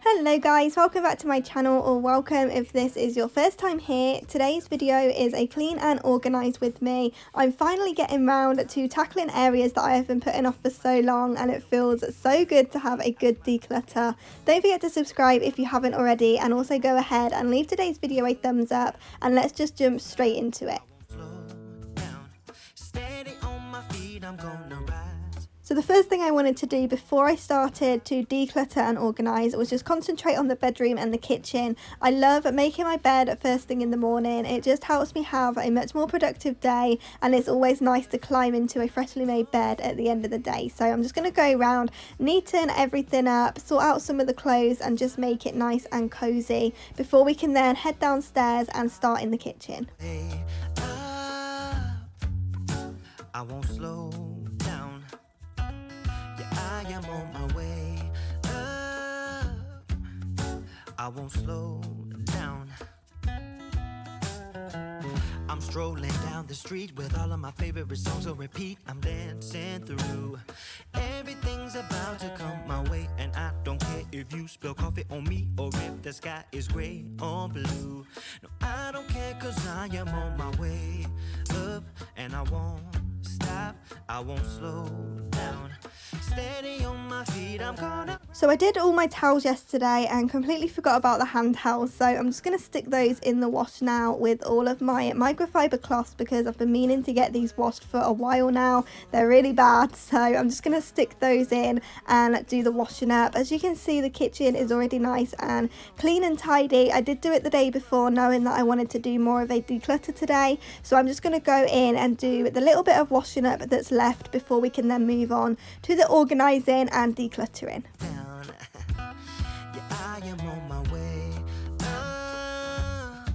Hello guys, welcome back to my channel, or welcome if this is your first time here. Today's video is a clean and organise with me. I'm finally getting round to tackling areas that I have been putting off for so long, and it feels so good to have a good declutter. Don't forget to subscribe if you haven't already, and also go ahead and leave today's video a thumbs up, and let's just jump straight into it. So the first thing I wanted to do before I started to declutter and organise was just concentrate on the bedroom and the kitchen. I love making my bed first thing in the morning. It just helps me have a much more productive day, and it's always nice to climb into a freshly made bed at the end of the day. So I'm just going to go around, neaten everything up, sort out some of the clothes and just make it nice and cosy before we can then head downstairs and start in the kitchen. I won't slow down. I am on my way up. I won't slow down. I'm strolling down the street with all of my favorite songs on repeat. I'm dancing through. Everything's about to come my way, and I don't care if you spill coffee on me or if the sky is gray or blue. No, I don't care, 'cause I am on my way up, and I won't stop. I won't slow down. Steady on my feet, I'm gonna. So I did all my towels yesterday and completely forgot about the hand towels, so I'm just going to stick those in the wash now with all of my microfiber cloths, because I've been meaning to get these washed for a while now. They're really bad, so I'm just going to stick those in and do the washing up. As you can see, the kitchen is already nice and clean and tidy. I did do it the day before, knowing that I wanted to do more of a declutter today, so I'm just going to go in and do the little bit of washing up that's left before we can then move on to the organising and decluttering. Yeah, I am on my way up.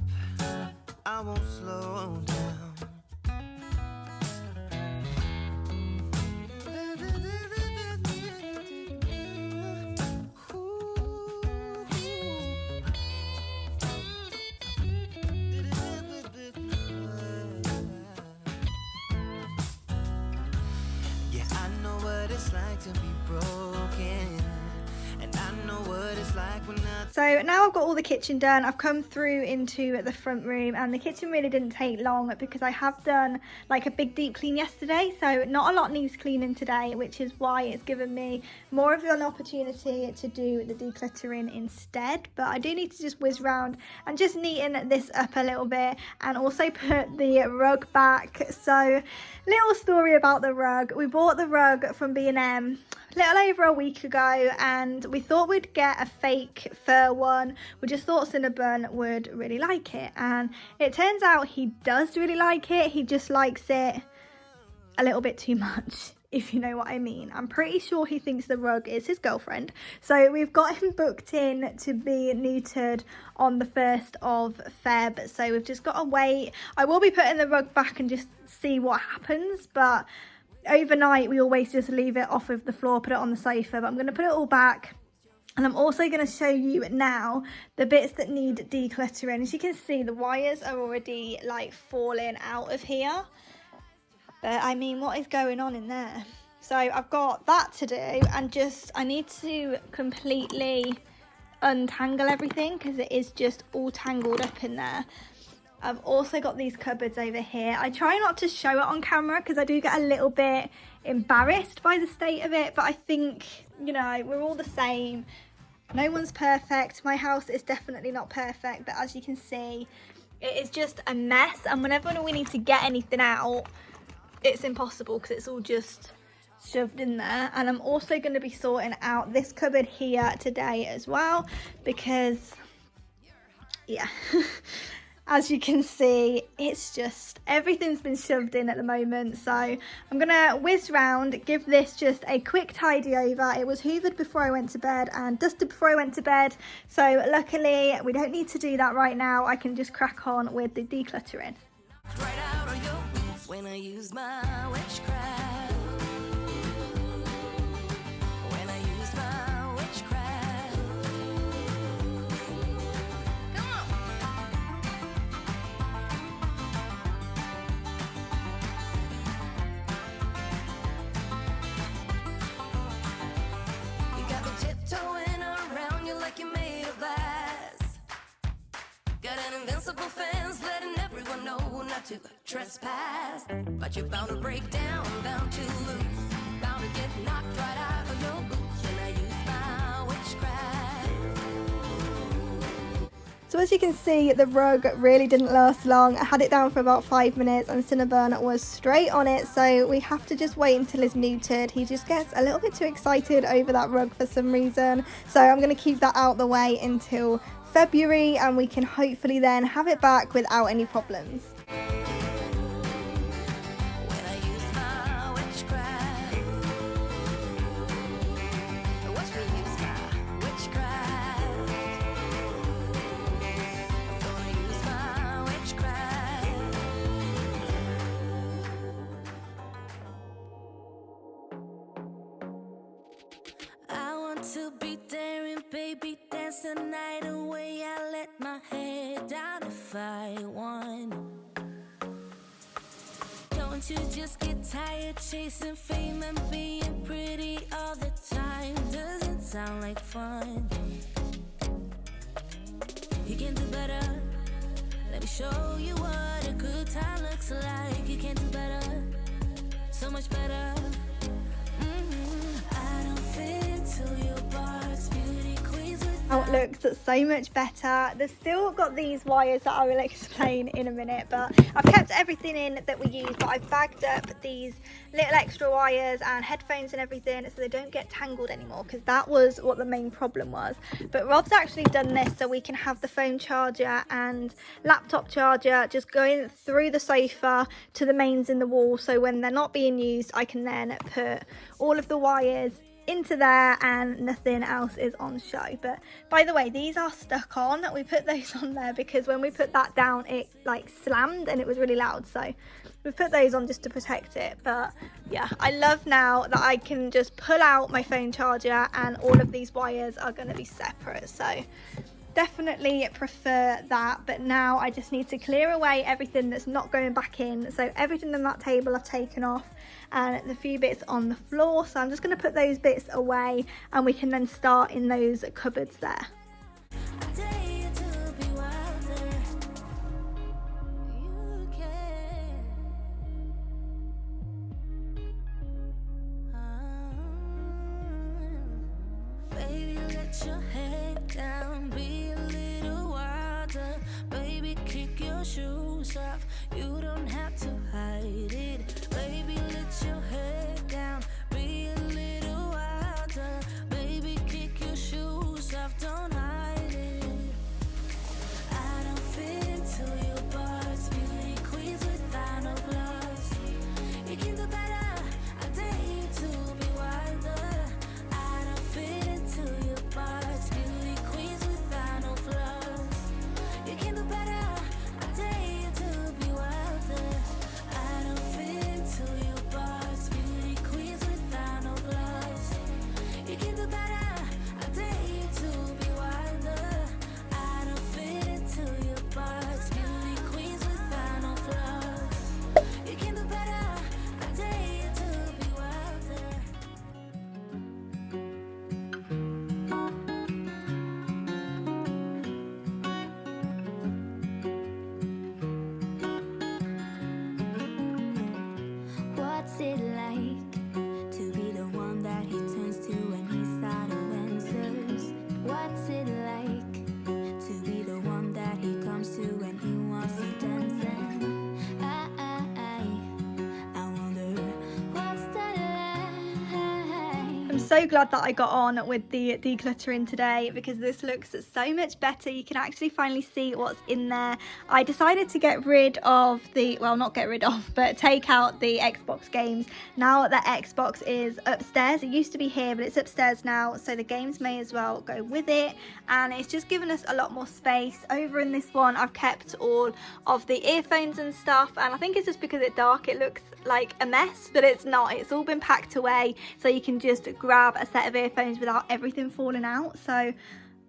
I won't slow down. Yeah, I know what it's like to be broken, and I know what it's like when I. So now I've got all the kitchen done. I've come through into the front room, and the kitchen really didn't take long because I have done like a big deep clean yesterday, so not a lot needs cleaning today, which is why it's given me more of an opportunity to do the decluttering instead. But I do need to just whiz round and just neaten this up a little bit, and also put the rug back. So little story about the rug. We bought the rug from B&M a little over a week ago, and we thought we'd get a fake fur one. We just thought Cinnabon would really like it, and it turns out he does really like it. He just likes it a little bit too much, if you know what I mean. I'm pretty sure he thinks the rug is his girlfriend. So we've got him booked in to be neutered on the 1st of Feb. So we've just got to wait. I will be putting the rug back and just see what happens, but overnight we always just leave it off of the floor, put it on the sofa. But I'm going to put it all back, and I'm also going to show you now the bits that need decluttering. As you can see, the wires are already like falling out of here, but I mean, what is going on in there? So I've got that to do, and just I need to completely untangle everything because it is just all tangled up in there. I've also got these cupboards over here. I try not to show it on camera because I do get a little bit embarrassed by the state of it, but I think, you know, we're all the same. No one's perfect. My house is definitely not perfect, but as you can see, it is just a mess, and whenever we need to get anything out, it's impossible because it's all just shoved in there. And I'm also going to be sorting out this cupboard here today as well, because yeah as you can see, it's just everything's been shoved in at the moment. So I'm gonna whiz round, give this just a quick tidy over. It was hoovered before I went to bed and dusted before I went to bed, so luckily we don't need to do that right now. I can just crack on with the decluttering. Right out of your boots when I use my witchcraft. When I use my witchcraft. Come on. You got me tiptoeing around you like you made to trespass. But you're bound to break down, bound to lose, bound to get knocked right out of your boots when I use my witchcraft. So as you can see, the rug really didn't last long. I had it down for about 5 minutes and Cinnabon was straight on it, so we have to just wait until it's neutered. He just gets a little bit too excited over that rug for some reason, so I'm going to keep that out the way until February and we can hopefully then have it back without any problems. When I use my witchcraft. Watch me use my witchcraft. I'm gonna use my witchcraft. I want to be daring, baby, dance the night away. I let my head down if I want. Don't you just get tired chasing fame and being pretty all the time? Doesn't sound like fun. You can do better. Let me show you what a good time looks like. You can do better, so much better. I don't fit into your box, beauty queens with Now it looks so much better. There's still got these wires that I will explain in a minute, but I've kept everything in that we use, but I've bagged up these little extra wires and headphones and everything so they don't get tangled anymore, because that was what the main problem was. But Rob's actually done this so we can have the phone charger and laptop charger just going through the sofa to the mains in the wall, so when they're not being used I can then put all of the wires into there and nothing else is on show. But by the way, these are stuck on. We put those on there because when we put that down it like slammed and it was really loud, so we put those on just to protect it. But yeah, I love now that I can just pull out my phone charger and all of these wires are going to be separate, so definitely prefer that. But now I just need to clear away everything that's not going back in. So everything on that table I've taken off and the few bits on the floor, so I'm just going to put those bits away and we can then start in those cupboards there. Baby, let your head down, be a little wilder. Baby, kick your shoes off, you don't have to hide it. Baby, let your head down, be a little wilder. Baby, kick your shoes off, don't hide it. I don't fit into your box, beauty queens without no flaws. You can do better, I dare you to be wilder. I don't fit into your box, beauty queens without no flaws. You can do better, I dare you to be wilder. I don't fit into your box, beauty queens without no flaws. You can do better, I dare you to be wilder. I don't fit into your box, beauty queens without no flaws. You can do better, I dare you to be wilder. What's it like to be the one that he turns to when he's out of answers? What's it like to be the one that he comes to when he wants to dance? And I wonder what's that like? I'm so glad that I got on with the decluttering today because this looks so much better. You can actually finally see what's in there. I decided to get rid of the, well, not get rid of, but take out the Xbox games. Now the Xbox is upstairs. It used to be here, but it's upstairs now, so the games may as well go with it, and it's just given us a lot more space. Over in this one I've kept all of the earphones and stuff, and I think it's just because it's dark it looks like a mess, but it's not. It's all been packed away so you can just grab a set of earphones without everything falling out. So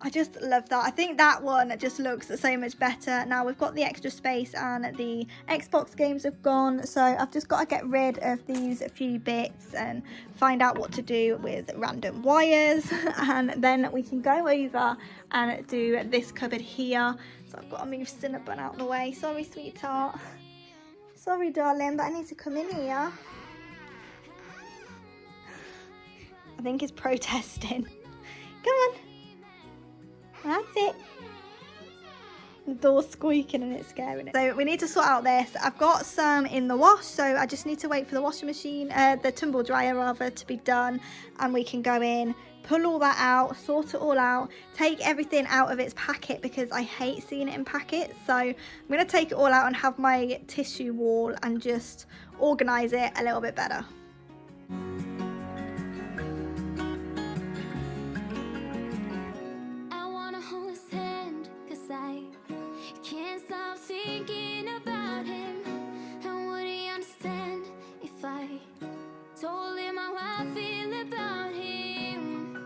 I just love that. I think that one just looks so much better. Now we've got the extra space and the Xbox games have gone, so I've just got to get rid of these few bits and find out what to do with random wires, and then we can go over and do this cupboard here. So I've got to move Cinnabon out of the way. Sorry, sweetheart. Sorry, darling, but I need to come in here. I think he's protesting. Come on. That's it. The door's squeaking and it's scaring it. So we need to sort out this. I've got some in the wash, so I just need to wait for the washing machine, the tumble dryer rather, to be done, and we can go in, pull all that out, sort it all out, take everything out of its packet because I hate seeing it in packets. So I'm going to take it all out and have my tissue wall and just organise it a little bit better. I wanna hold his hand, 'cause I can't stop thinking about him. And would he understand if I told him how I feel about him?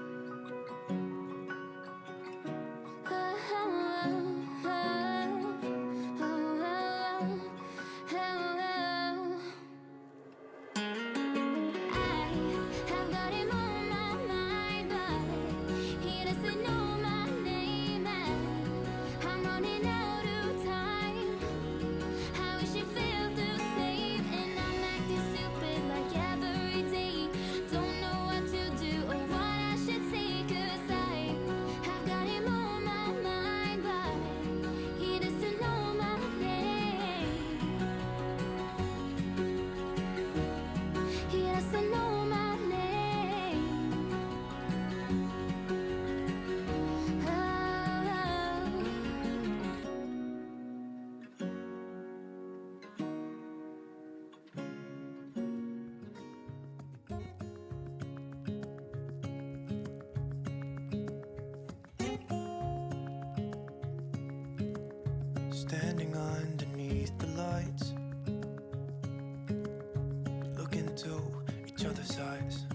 Oh, oh, oh, oh, oh, oh. I have got him on my mind, but he doesn't know my name, and I'm running out of time. I wish he felt the same, and I'm acting stupid like every day. Don't know what to do or what I should say, 'cause I have got him on my mind, but he doesn't know my name. He doesn't know my name. Standing underneath the lights, look into each other's eyes.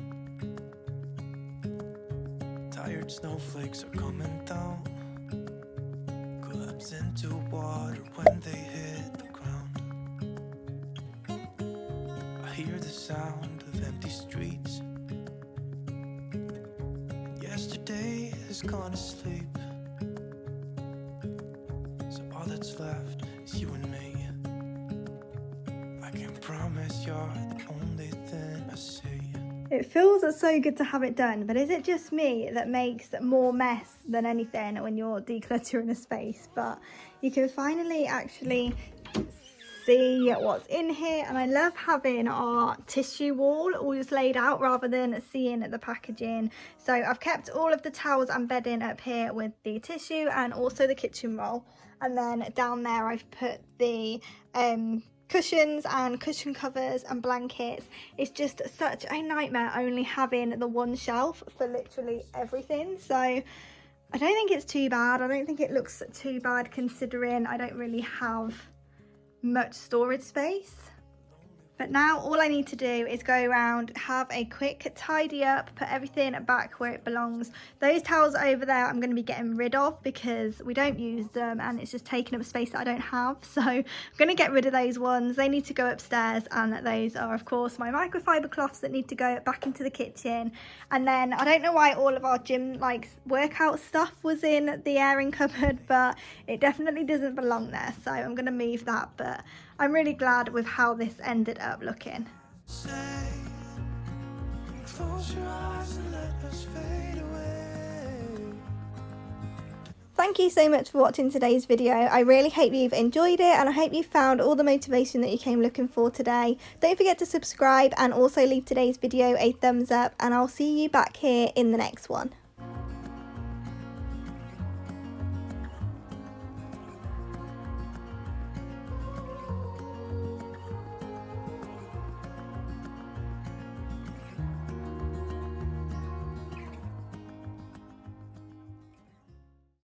Tired snowflakes are coming down, collapse into water when they hit the ground. I hear the sound of empty streets. Yesterday has gone to sleep, so all that's left is you and me. I can promise you're the only thing I see. It feels so good to have it done, but is it just me that makes more mess than anything when you're decluttering a space? But you can finally actually see what's in here, and I love having our tissue wall all just laid out rather than seeing the packaging. So I've kept all of the towels and bedding up here with the tissue and also the kitchen roll, and then down there I've put the cushions and cushion covers and blankets. It's just such a nightmare only having the one shelf for literally everything. So I don't think it's too bad. I don't think it looks too bad considering I don't really have much storage space. But now all I need to do is go around, have a quick tidy up, put everything back where it belongs. Those towels over there I'm going to be getting rid of because we don't use them and it's just taking up space that I don't have. So I'm going to get rid of those ones. They need to go upstairs, and those are of course my microfiber cloths that need to go back into the kitchen. And then I don't know why all of our gym workout stuff was in the airing cupboard, but it definitely doesn't belong there, so I'm going to move that. But I'm really glad with how this ended up looking. Say, close your eyes and let us fade away. Thank you so much for watching today's video. I really hope you've enjoyed it, and I hope you found all the motivation that you came looking for today. Don't forget to subscribe and also leave today's video a thumbs up, and I'll see you back here in the next one.